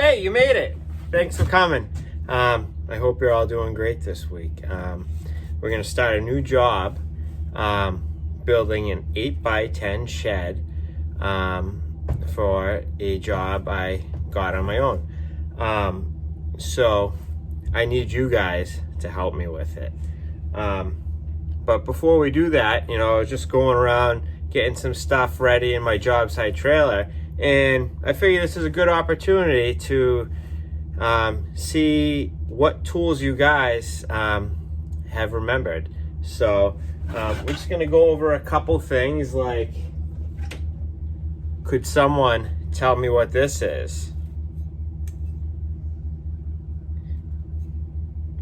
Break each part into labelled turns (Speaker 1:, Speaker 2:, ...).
Speaker 1: Hey, you made it. Thanks for coming. I hope you're all doing great this week. We're going to start a new job building an 8x10 shed for a job I got on my own. So I need you guys to help me with it. But before we do that, I was just going around getting some stuff ready in my job site trailer, and I figured this is a good opportunity to see what tools you guys have remembered. So we're just going to go over a couple things, like, could someone tell me what this is?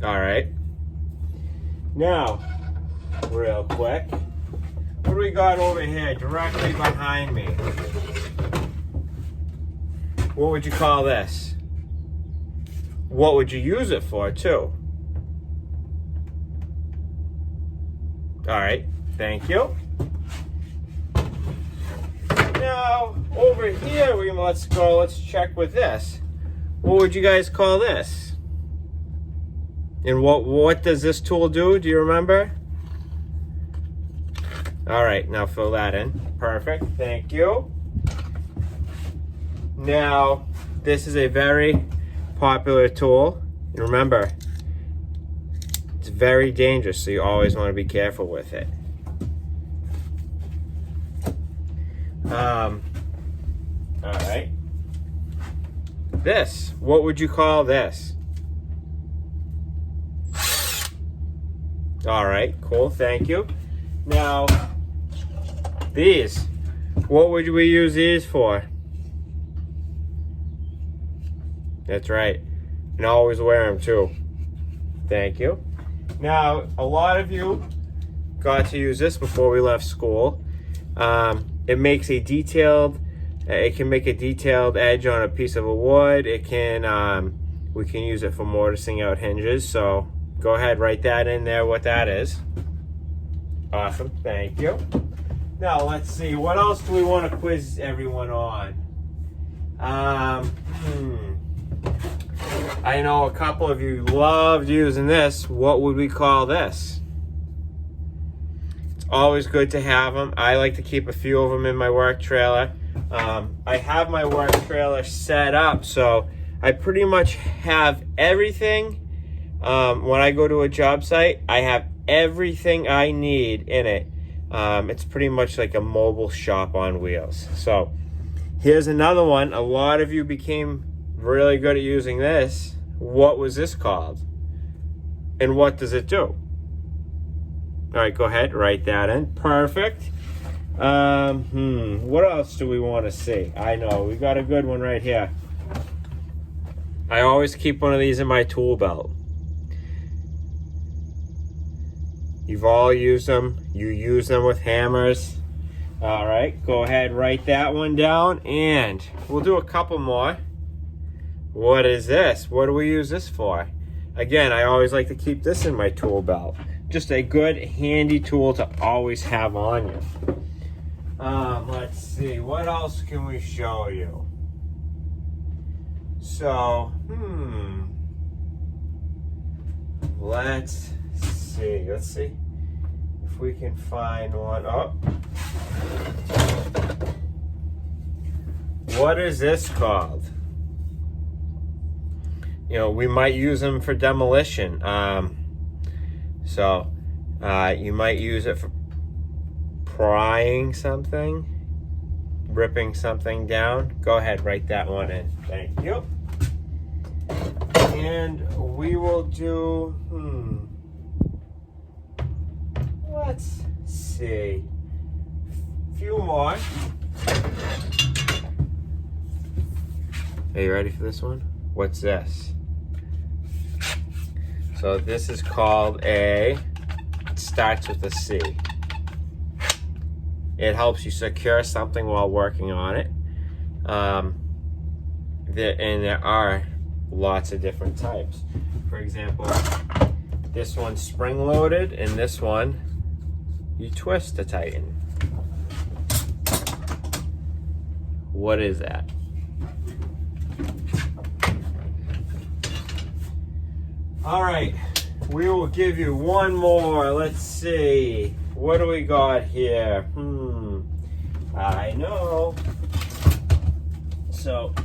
Speaker 1: All right. Now, real quick, what do we got over here directly behind me? What would you call this? What would you use it for, too? All right, thank you. Now, over here, let's check with this. What would you guys call this? And what does this tool do? Do you remember? All right, now fill that in. Perfect, thank you. Now, this is a very popular tool. And remember, it's very dangerous, so you always want to be careful with it. All right. This, what would you call this? All right, cool, thank you. Now, these, what would we use these for? That's right, and always wear them too. Thank you. Now, a lot of you got to use this before we left school. It makes a detailed, it can make a detailed edge on a piece of a wood. It can, we can use it for mortising out hinges. So go ahead, write that in there, what that is. Awesome, thank you. Now let's see, what else do we want to quiz everyone on? I know a couple of you loved using this. What would we call this? It's always good to have them. I like to keep a few of them in my work trailer. I have my work trailer set up, so I pretty much have everything. When I go to a job site, I have everything I need in it. It's pretty much like a mobile shop on wheels. So here's another one. A lot of you became really good at using this. What was this called? And what does it do? All right, go ahead, write that in. Perfect. What else do we want to see? I know, we got a good one right here. I always keep one of these in my tool belt. You've all used them. You use them with hammers. All right, go ahead, write that one down, and we'll do a couple more. What is this? What do we use this for? Again, I always like to keep this in my tool belt. Just a good, handy tool to always have on you. Let's see, what else can we show you? So, let's see if we can find one. Oh, what is this called? We might use them for demolition. So you might use it for prying something, ripping something down. Go ahead, write that one in. Thank you. And we will do, let's see, a few more. Are you ready for this one? What's this? So this is called it starts with a C. It helps you secure something while working on it. And there are lots of different types. For example, this one's spring-loaded, and this one you twist to tighten. What is that? All right, we will give you one more. Let's see. What do we got here? I know. So,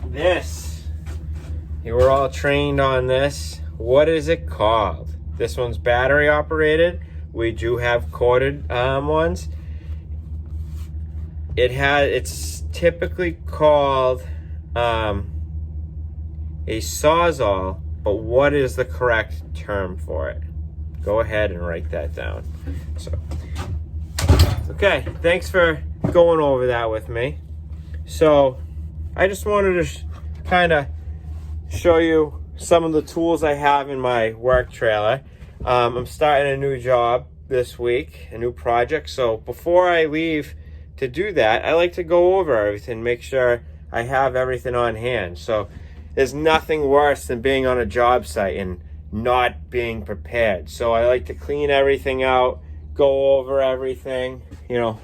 Speaker 1: this, you were all trained on this. What is it called? This one's battery operated. We do have corded ones. It's typically called a Sawzall, but what is the correct term for it? Go ahead and write that down. So, okay, thanks for going over that with me. So, I just wanted to kind of show you some of the tools I have in my work trailer. I'm starting a new job this week, a new project. So before I leave to do that, I like to go over everything, make sure I have everything on hand. So there's nothing worse than being on a job site and not being prepared. So I like to clean everything out, go over everything. You know,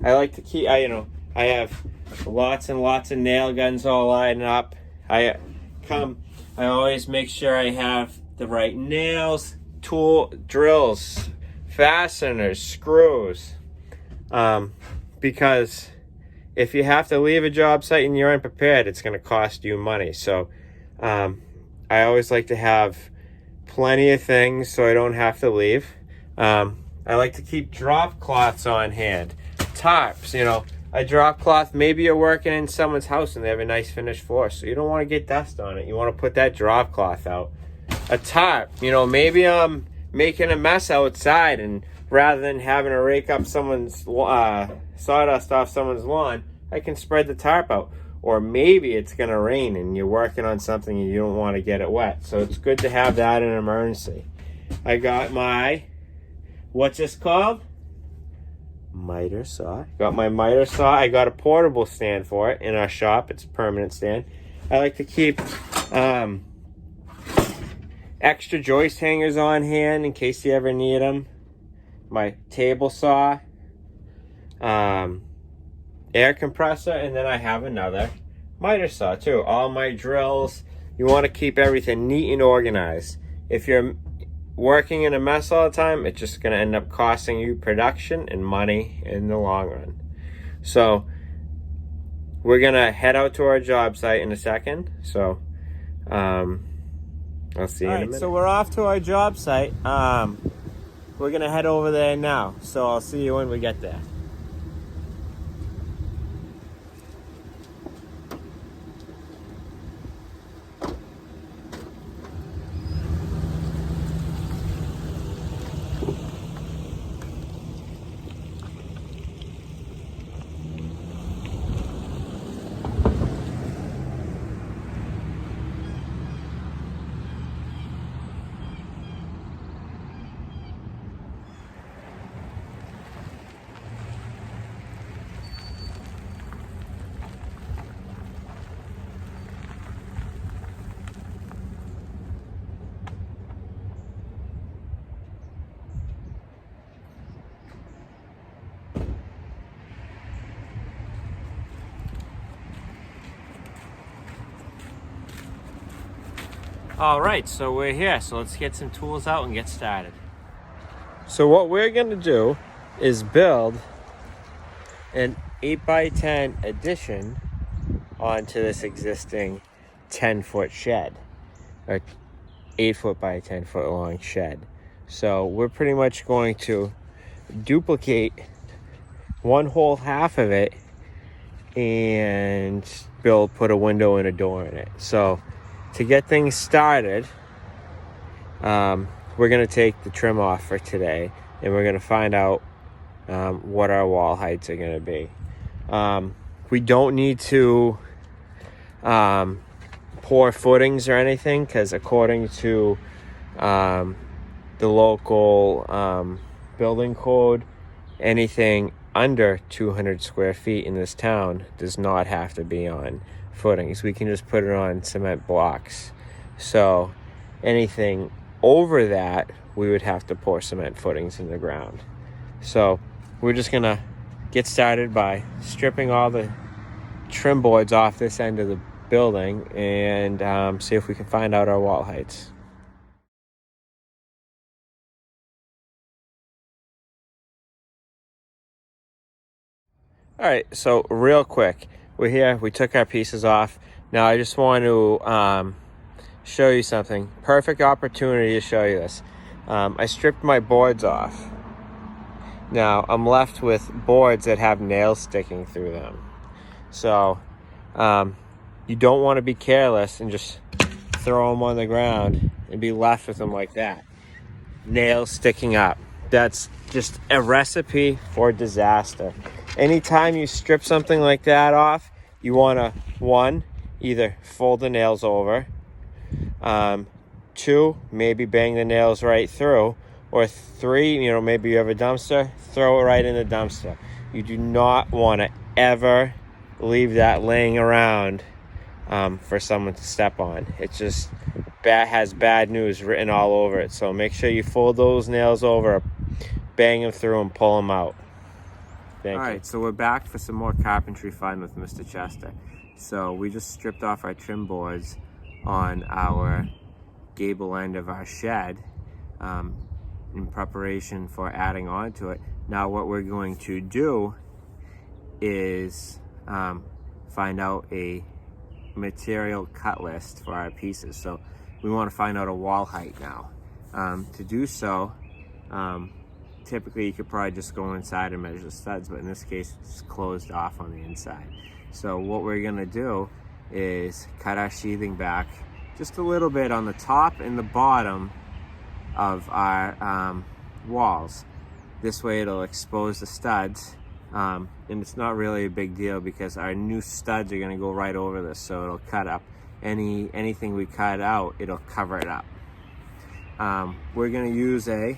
Speaker 1: I like to keep, I have lots and lots of nail guns all lined up. I always make sure I have the right nails, drills, fasteners, screws. Because if you have to leave a job site and you're unprepared, it's going to cost you money. So I always like to have plenty of things so I don't have to leave. I like to keep drop cloths on hand, tarps, a drop cloth. Maybe you're working in someone's house and they have a nice finished floor, so you don't want to get dust on it. You want to put that drop cloth out. A tarp, maybe I'm making a mess outside, and rather than having to rake up someone's sawdust off someone's lawn, I can spread the tarp out. Or maybe it's going to rain and you're working on something and you don't want to get it wet. So it's good to have that in an emergency. I got my, what's this called? Miter saw. Got my miter saw. I got a portable stand for it in our shop. It's a permanent stand. I like to keep extra joist hangers on hand in case you ever need them. My table saw, air compressor, and then I have another miter saw too. All my drills. You want to keep everything neat and organized. If you're working in a mess all the time, it's just going to end up costing you production and money in the long run. So we're going to head out to our job site in a second. So I'll see you in a minute. So we're off to our job site. We're going to head over there now. So I'll see you when we get there. All right, so we're here. So let's get some tools out and get started. So what we're going to do is build an 8x10 addition onto this existing 10-foot shed, or 8-foot by 10-foot long shed. So we're pretty much going to duplicate one whole half of it and put a window and a door in it. So to get things started, we're going to take the trim off for today, and we're going to find out what our wall heights are going to be. We don't need to pour footings or anything, because according to the local building code, anything under 200 square feet in this town does not have to be on footings. We can just put it on cement blocks. So anything over that, we would have to pour cement footings in the ground. So we're just gonna get started by stripping all the trim boards off this end of the building and see if we can find out our wall heights. All right, so real quick, we're here. We took our pieces off. Now I just want to show you something. Perfect opportunity to show you this. I stripped my boards off. Now I'm left with boards that have nails sticking through them. So you don't want to be careless and just throw them on the ground and be left with them like that. Nails sticking up. That's just a recipe for disaster. Anytime you strip something like that off, you want to, one, either fold the nails over, two, maybe bang the nails right through, or three, maybe you have a dumpster, throw it right in the dumpster. You do not want to ever leave that laying around for someone to step on. It's just has bad news written all over it. So make sure you fold those nails over, bang them through and pull them out. All right, so we're back for some more carpentry fun with Mr. Chester. So we just stripped off our trim boards on our gable end of our shed in preparation for adding on to it. Now what we're going to do is find out a material cut list for our pieces. So we want to find out a wall height now. To do so, typically you could probably just go inside and measure the studs, but in this case it's closed off on the inside. So what we're gonna do is cut our sheathing back just a little bit on the top and the bottom of our walls. This way it'll expose the studs, and it's not really a big deal because our new studs are gonna go right over this, so it'll cut up anything we cut out, it'll cover it up. We're gonna use a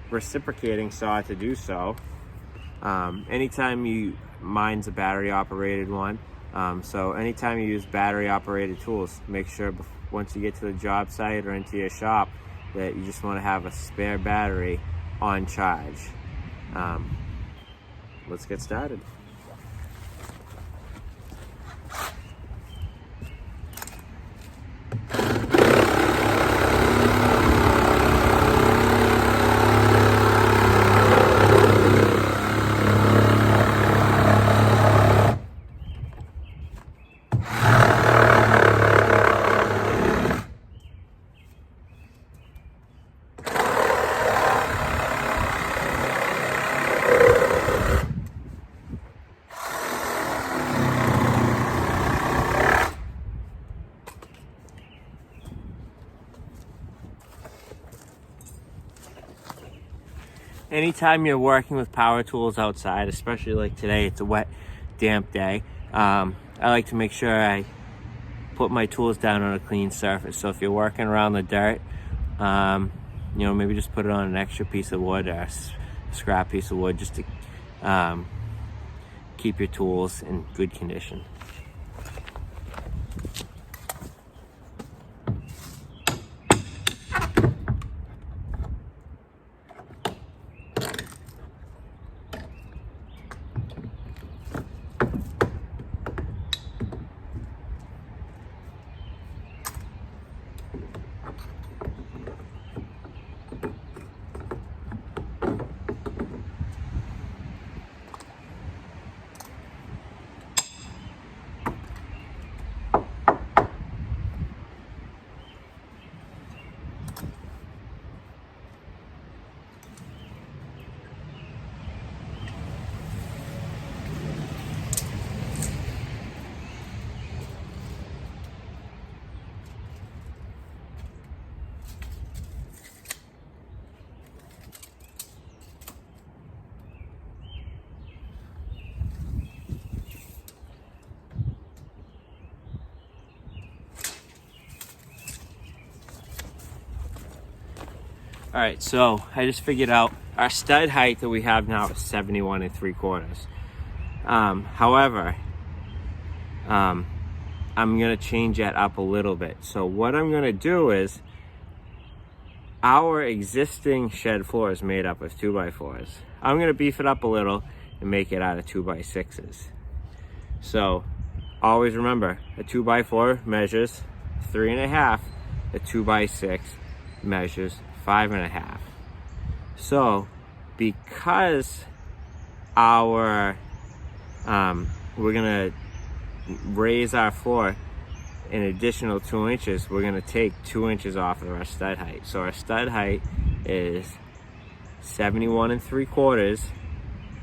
Speaker 1: reciprocating saw to do so. Mine's a battery operated one, so anytime you use battery operated tools, make sure once you get to the job site or into your shop that you just want to have a spare battery on charge. Let's get started. Anytime you're working with power tools outside, especially like today, it's a wet, damp day, I like to make sure I put my tools down on a clean surface. So if you're working around the dirt, maybe just put it on an extra piece of wood or a scrap piece of wood just to keep your tools in good condition. All right, so I just figured out our stud height that we have now is 71 3/4. However, I'm gonna change that up a little bit. So what I'm gonna do is, our existing shed floor is made up of 2x4s. I'm gonna beef it up a little and make it out of 2x6s. So always remember, a 2x4 measures 3.5. A 2x6 measures 5.5. So, because we're gonna raise our floor an additional 2 inches, we're gonna take 2 inches off of our stud height. So our stud height is 71 3/4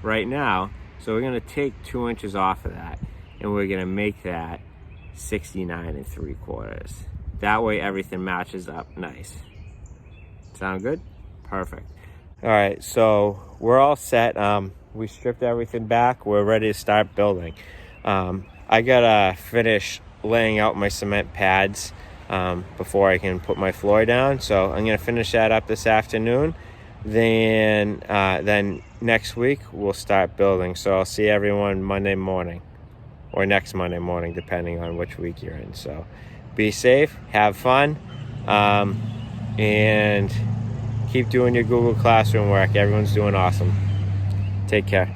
Speaker 1: right now. So we're gonna take 2 inches off of that, and we're gonna make that 69 3/4. That way everything matches up nice. Sound good? Perfect. All right, so we're all set. We stripped everything back. We're ready to start building. I gotta finish laying out my cement pads before I can put my floor down. So I'm gonna finish that up this afternoon. Then next week we'll start building. So I'll see everyone Monday morning, or next Monday morning, depending on which week you're in. So be safe, have fun, and keep doing your Google Classroom work. Everyone's doing awesome. Take care.